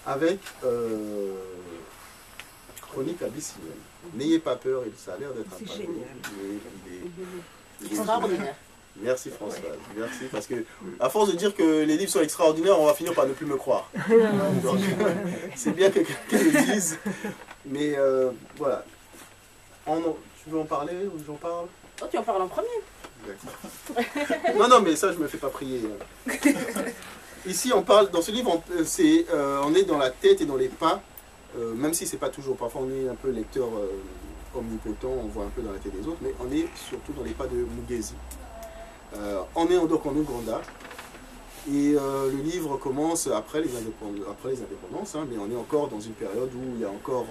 avec Chronique abyssinienne. N'ayez pas peur, ça a l'air d'être un C'est pavé. génial. Il est Extraordinaire. Merci Françoise, merci, parce que à force de dire que les livres sont extraordinaires, on va finir par ne plus me croire. C'est bien que quelqu'un le dise, mais voilà. Tu veux en parler ou j'en parle? Oh, tu en parles en premier. Non, non, mais ça, je me fais pas prier. Ici, on parle, dans ce livre, on est dans la tête et dans les pas, même si c'est pas toujours, parfois on est un peu lecteur omnipotent, on voit un peu dans la tête des autres, mais on est surtout dans les pas de Mugezi. On est donc en Ouganda, et le livre commence après les indépendances, hein, mais on est encore dans une période où il y a encore,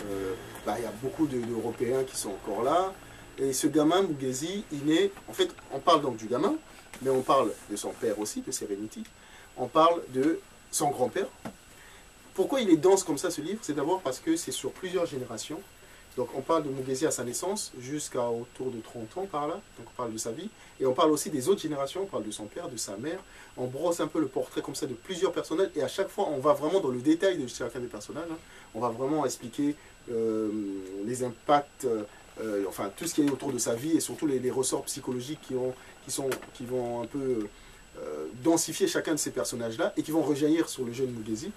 il y a beaucoup d'Européens qui sont encore là, et ce gamin, Mugezi, il naît, en fait, on parle donc du gamin, mais on parle de son père aussi, de Serenity, on parle de son grand-père. Pourquoi il est dense comme ça, ce livre? C'est d'abord parce que c'est sur plusieurs générations. Donc on parle de Mugezi à sa naissance, jusqu'à autour de 30 ans par là, donc on parle de sa vie, et on parle aussi des autres générations, on parle de son père, de sa mère, on brosse un peu le portrait comme ça de plusieurs personnages, et à chaque fois on va vraiment dans le détail de chacun des personnages, hein. On va vraiment expliquer les impacts, enfin tout ce qui est autour de sa vie, et surtout les ressorts psychologiques qui vont un peu densifier chacun de ces personnages-là, et qui vont rejaillir sur le jeune Mugezi.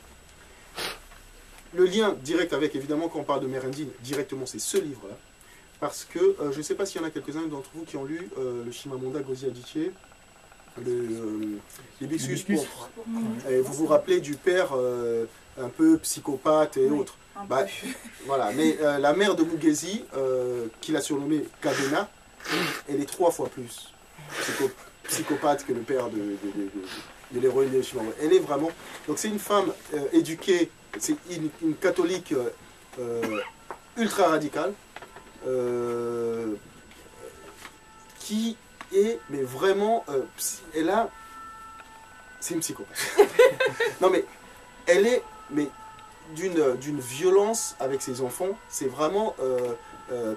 Le lien direct avec, évidemment, quand on parle de Mère Indine, directement, c'est ce livre-là. Parce que, je ne sais pas s'il y en a quelques-uns d'entre vous qui ont lu le Chimamanda Ngozi Adichie, l'Hibiscus pourpre. Et vous vous rappelez du père un peu psychopathe et autres. Voilà, mais la mère de Mugezi, qu'il a surnommée Kadena, elle est 3 fois plus psychopathe que le père de l'héroïne de Chimamanda. Elle est vraiment... Donc c'est une femme éduquée, c'est une catholique ultra radicale, qui est, mais vraiment, elle a... C'est une psychopathe. Non mais, elle est d'une violence avec ses enfants, c'est vraiment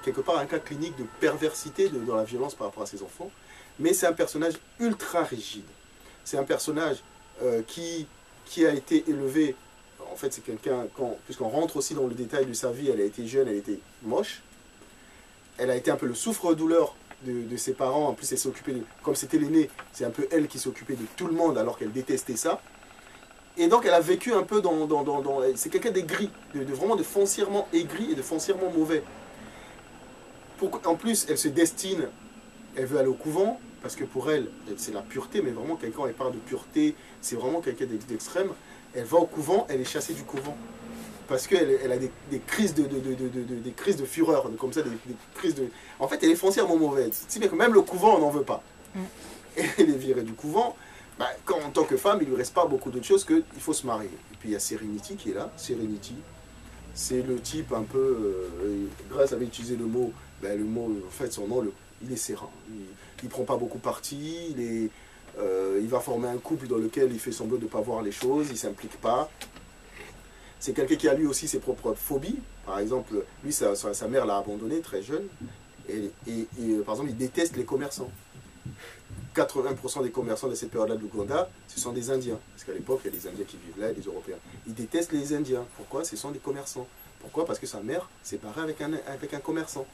quelque part un cas clinique de perversité dans la violence par rapport à ses enfants, mais c'est un personnage ultra rigide. C'est un personnage qui a été élevé, en fait c'est quelqu'un, puisqu'on rentre aussi dans le détail de sa vie, elle a été jeune, elle était moche, elle a été un peu le souffre-douleur de ses parents, en plus elle s'est occupée, comme c'était l'aînée, c'est un peu elle qui s'occupait de tout le monde alors qu'elle détestait ça, et donc elle a vécu un peu c'est quelqu'un d'aigri, vraiment de foncièrement aigri et de foncièrement mauvais. En plus elle se destine, elle veut aller au couvent, parce que pour elle, c'est la pureté, mais vraiment, quand elle parle de pureté, c'est vraiment quelqu'un d'extrême. Elle va au couvent, elle est chassée du couvent. Parce qu'elle a des crises des crises de fureur, comme ça, des crises de... En fait, elle est foncièrement mauvaise. Si bien que même le couvent, on n'en veut pas. Et elle est virée du couvent. En tant que femme, il ne lui reste pas beaucoup d'autres choses qu'il faut se marier. Et puis il y a Serenity qui est là. Serenity, c'est le type un peu... Grace avait utilisé le mot, en fait, son nom, il est serein. Il ne prend pas beaucoup parti, il va former un couple dans lequel il fait semblant de ne pas voir les choses, il ne s'implique pas. C'est quelqu'un qui a lui aussi ses propres phobies. Par exemple, lui, sa mère l'a abandonné très jeune. Et par exemple, il déteste les commerçants. 80% des commerçants de cette période-là de l'Ouganda, ce sont des Indiens. Parce qu'à l'époque, il y a des Indiens qui vivent là et des Européens. Il déteste les Indiens. Pourquoi? Ce sont des commerçants. Pourquoi? Parce que sa mère s'est barrée avec un commerçant.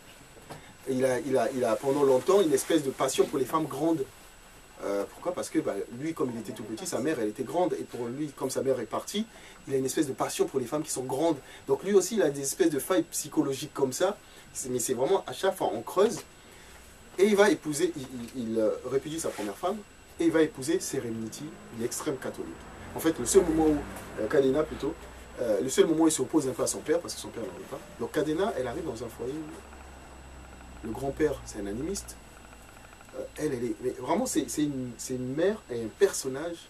Il a pendant longtemps une espèce de passion pour les femmes grandes. Pourquoi? Parce que lui, comme il était tout petit, sa mère, elle était grande. Et pour lui, comme sa mère est partie, il a une espèce de passion pour les femmes qui sont grandes. Donc lui aussi, il a des espèces de failles psychologiques comme ça. Mais c'est vraiment, à chaque fois, on creuse. Et il va épouser, il répudie sa première femme. Et il va épouser Serenity, une extrême catholique. En fait, le seul moment où, Kadena plutôt, le seul moment où il s'oppose un peu à son père, parce que son père n'en veut pas. Donc Kadena, elle arrive dans un foyer où le grand-père, c'est un animiste. Elle est... Mais vraiment, c'est une mère et un personnage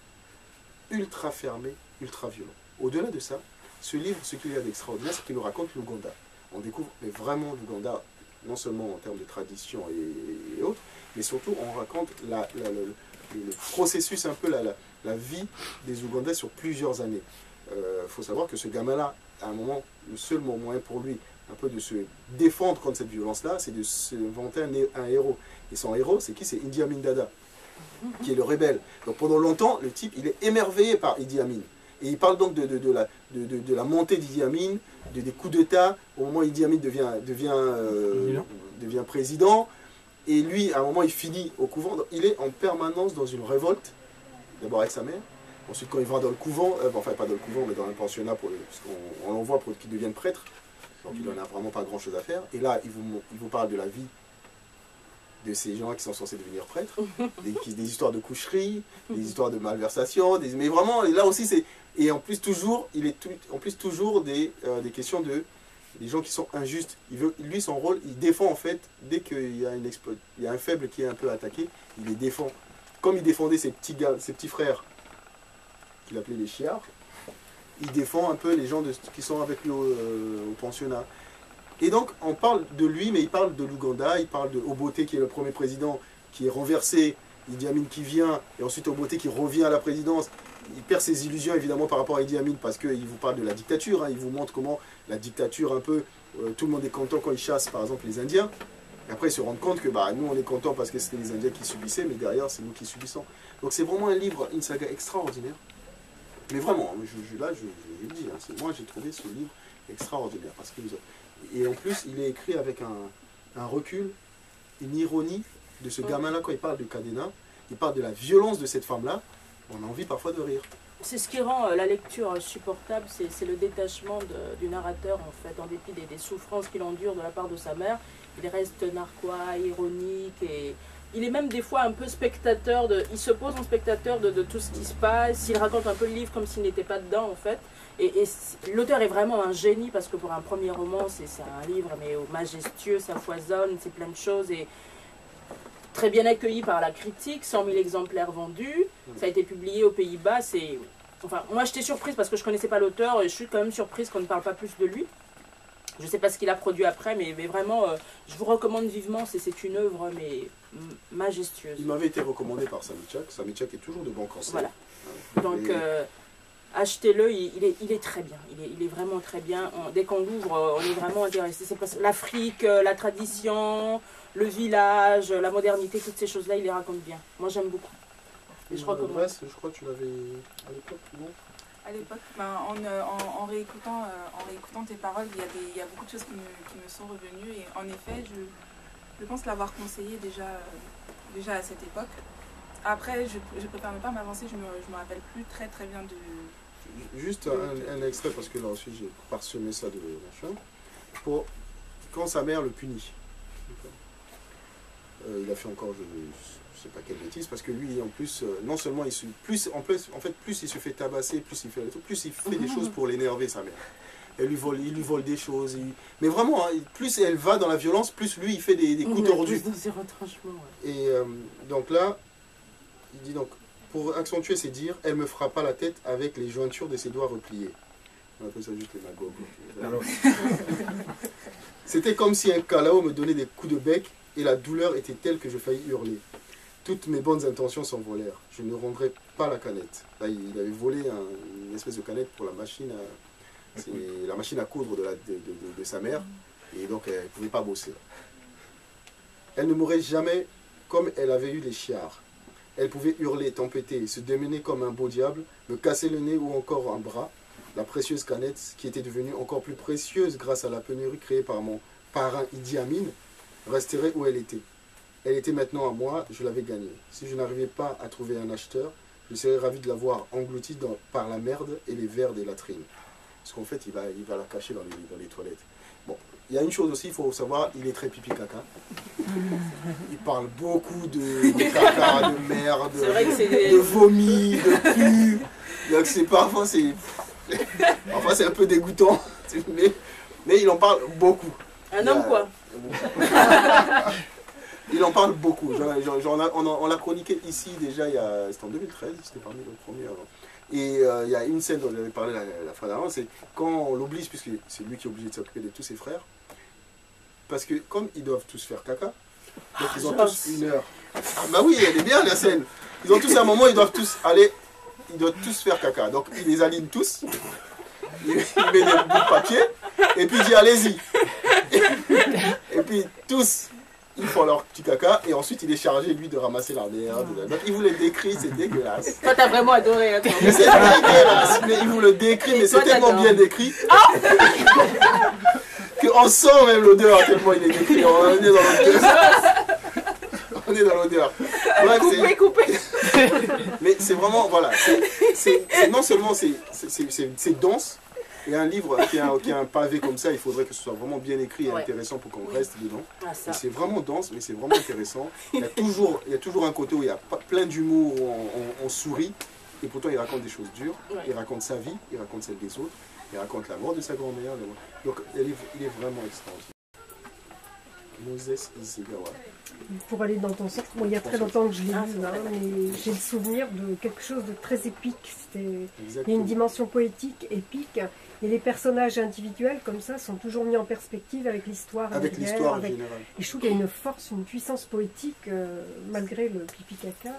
ultra fermé, ultra violent. Au-delà de ça, ce livre, ce qu'il y a d'extraordinaire, c'est qu'il nous raconte l'Ouganda. On découvre vraiment l'Ouganda, non seulement en termes de tradition et autres, mais surtout on raconte le processus, un peu la vie des Ougandais sur plusieurs années. Faut savoir que ce gamin-là, à un moment, le seul moyen pour lui un peu de se défendre contre cette violence-là, c'est de s'inventer un héros. Et son héros, c'est qui? C'est Idi Amin Dada, qui est le rebelle. Donc pendant longtemps, le type, il est émerveillé par Idi Amin. Et il parle donc de la montée d'Idi Amin, des coups d'État, au moment où Idi Amin devient président. Et lui, à un moment, il finit au couvent. Il est en permanence dans une révolte, d'abord avec sa mère. Ensuite, quand il va dans le couvent, enfin pas dans le couvent, mais dans un pensionnat, parce qu'on l'envoie pour qu'il devienne prêtre. Donc il n'en a vraiment pas grand-chose à faire. Et là, il vous parle de la vie de ces gens qui sont censés devenir prêtres, des histoires de coucherie, des histoires de malversation, mais vraiment, là aussi, c'est... Et en plus, toujours, des questions des gens qui sont injustes. Lui, son rôle, il défend en fait, dès qu'il y a un faible qui est un peu attaqué, il les défend. Comme il défendait ses petits frères, qu'il appelait les chiards, il défend un peu les gens qui sont avec lui au pensionnat. Et donc, on parle de lui, mais il parle de l'Ouganda, il parle de Obote, qui est le premier président, qui est renversé, Idi Amin qui vient, et ensuite Obote qui revient à la présidence. Il perd ses illusions, évidemment, par rapport à Idi Amin, parce qu'il vous parle de la dictature, hein, il vous montre comment la dictature, un peu, tout le monde est content quand ils chassent, par exemple, les Indiens. Et après, ils se rendent compte que nous, on est content parce que c'était les Indiens qui subissaient, mais derrière, c'est nous qui subissons. Donc, c'est vraiment un livre, une saga extraordinaire. Mais vraiment, je le dis, hein, moi, j'ai trouvé ce livre extraordinaire, parce que et en plus, il est écrit avec un recul, une ironie de ce gamin-là quand il parle de Cadena. Il parle de la violence de cette femme-là. On a envie parfois de rire. C'est ce qui rend la lecture supportable, c'est le détachement du narrateur, en fait, en dépit des souffrances qu'il endure de la part de sa mère. Il reste narquois, ironique, et il est même des fois un peu spectateur, il se pose en spectateur de tout ce qui se passe. Il raconte un peu le livre comme s'il n'était pas dedans, en fait. Et l'auteur est vraiment un génie, parce que pour un premier roman, c'est un livre mais majestueux, ça foisonne, c'est plein de choses, et très bien accueilli par la critique, 100 000 exemplaires vendus, ça a été publié aux Pays-Bas. Enfin, moi j'étais surprise parce que je ne connaissais pas l'auteur, et je suis quand même surprise qu'on ne parle pas plus de lui. Je ne sais pas ce qu'il a produit après, mais vraiment, je vous recommande vivement, c'est une œuvre mais majestueuse. Il m'avait été recommandé par Samy Tchak. Samy Tchak est toujours de bons conseils. Voilà. Donc, achetez-le, il est très bien. Il est vraiment très bien. Dès qu'on l'ouvre, on est vraiment intéressé. C'est l'Afrique, la tradition, le village, la modernité, toutes ces choses-là, il les raconte bien. Moi, j'aime beaucoup. Et je recommande. Je crois que tu l'avais à l'époque, non? À l'époque, en réécoutant tes paroles, il y a beaucoup de choses qui me sont revenues. Et en effet, je pense l'avoir conseillé déjà à cette époque. Après, je préfère ne pas m'avancer, je me rappelle plus très bien de... Juste un extrait, parce que là aussi j'ai parsemé ça de machin. Quand sa mère le punit, il a fait encore, je ne sais pas quelle bêtise, parce que lui, en plus, non seulement plus il se fait tabasser, plus il fait des choses pour l'énerver, sa mère. Il lui vole des choses. Mais vraiment, hein, plus elle va dans la violence, plus lui, il fait des coups tordus. Et donc là, il dit donc, pour accentuer ses dires, elle me frappe la tête avec les jointures de ses doigts repliés. On appelle ça juste les magogos. C'était comme si un calao me donnait des coups de bec et la douleur était telle que je faillis hurler. Toutes mes bonnes intentions s'envolèrent. Je ne rendrai pas la canette. Là, il avait volé une espèce de canette pour la machine à coudre de sa mère. Et donc, elle ne pouvait pas bosser. Elle ne mourrait jamais comme elle avait eu les chiards. Elle pouvait hurler, tempêter, se démener comme un beau diable, me casser le nez ou encore un bras. La précieuse canette, qui était devenue encore plus précieuse grâce à la pénurie créée par mon parrain Idi Amin, resterait où elle était. Elle était maintenant à moi, je l'avais gagnée. Si je n'arrivais pas à trouver un acheteur, je serais ravi de l'avoir engloutie par la merde et les vers des latrines. Parce qu'en fait, il va la cacher dans les toilettes. Bon, il y a une chose aussi, il faut savoir, il est très pipi-caca. Il parle beaucoup de caca, de merde, de vomi, de cul. Donc parfois c'est un peu dégoûtant, mais il en parle beaucoup. Un homme quoi. Il en parle beaucoup. On l'a chroniqué ici déjà, c'était en 2013, c'était parmi les premiers avant. Et il y a une scène dont j'avais parlé la fois d'avant, c'est quand on l'oblige, puisque c'est lui qui est obligé de s'occuper de tous ses frères, parce que comme ils doivent tous faire caca, donc ils ont tous une heure. Ah bah oui, elle est bien la scène. Ils ont tous un moment, ils doivent tous faire caca. Donc il les aligne tous, il met des bouts de papier, et puis il dit allez-y. Et puis tous ils font leur petit caca et ensuite il est chargé lui de ramasser leur merde. Donc il vous le décrit, c'est dégueulasse. Toi, t'as vraiment adoré. Attends. Mais c'est dégueulasse, mais il vous le décrit, mais c'est tellement bien décrit qu'on sent même l'odeur tellement il est décrit. On est dans l'odeur. On est dans l'odeur. Coupé, coupé. Mais c'est vraiment, voilà, non seulement c'est dense, et un livre qui a un pavé comme ça, il faudrait que ce soit vraiment bien écrit et intéressant pour qu'on reste dedans. C'est vraiment dense, mais c'est vraiment intéressant. Il y a toujours un côté où il y a plein d'humour, où on sourit, et pourtant il raconte des choses dures. Il raconte sa vie, il raconte celle des autres, il raconte la mort de sa grand-mère. Donc le livre, il est vraiment extraordinaire. Moses Isegawa. Pour aller dans ton sens, il y a très longtemps que je l'ai lu, mais j'ai le souvenir de quelque chose de très épique. Il y a une dimension poétique, épique, et les personnages individuels comme ça sont toujours mis en perspective avec l'histoire. Avec l'histoire en général. Et je trouve qu'il y a une force, une puissance poétique, malgré le pipi caca.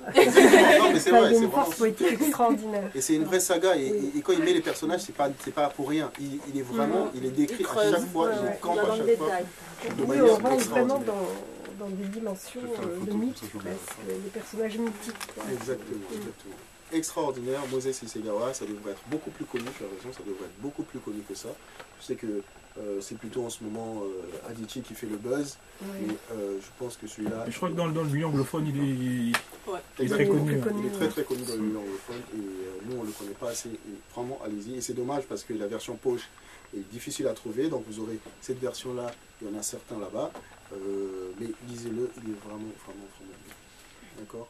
Non, mais c'est vrai, il y a une force poétique extraordinaire. Et c'est une vraie saga, et quand il met les personnages, c'est pas pour rien. Il est vraiment, il est décrit à chaque fois, il campe à chaque fois. Oui, on rentre vraiment dans des dimensions de mythes, des personnages mythiques. Exactement. Extraordinaire, Moses Isegawa, ça devrait être beaucoup plus connu, tu as raison, ça devrait être beaucoup plus connu que ça. Je sais que c'est plutôt en ce moment Adichie qui fait le buzz, mais je pense que celui-là... Je crois que dans le milieu anglophone, il est très connu. Il est très connu dans le milieu anglophone, et nous on ne le connaît pas assez, et vraiment allez-y, et c'est dommage parce que la version poche est difficile à trouver, donc vous aurez cette version-là, il y en a certains là-bas, mais lisez-le, il est vraiment bien. D'accord ?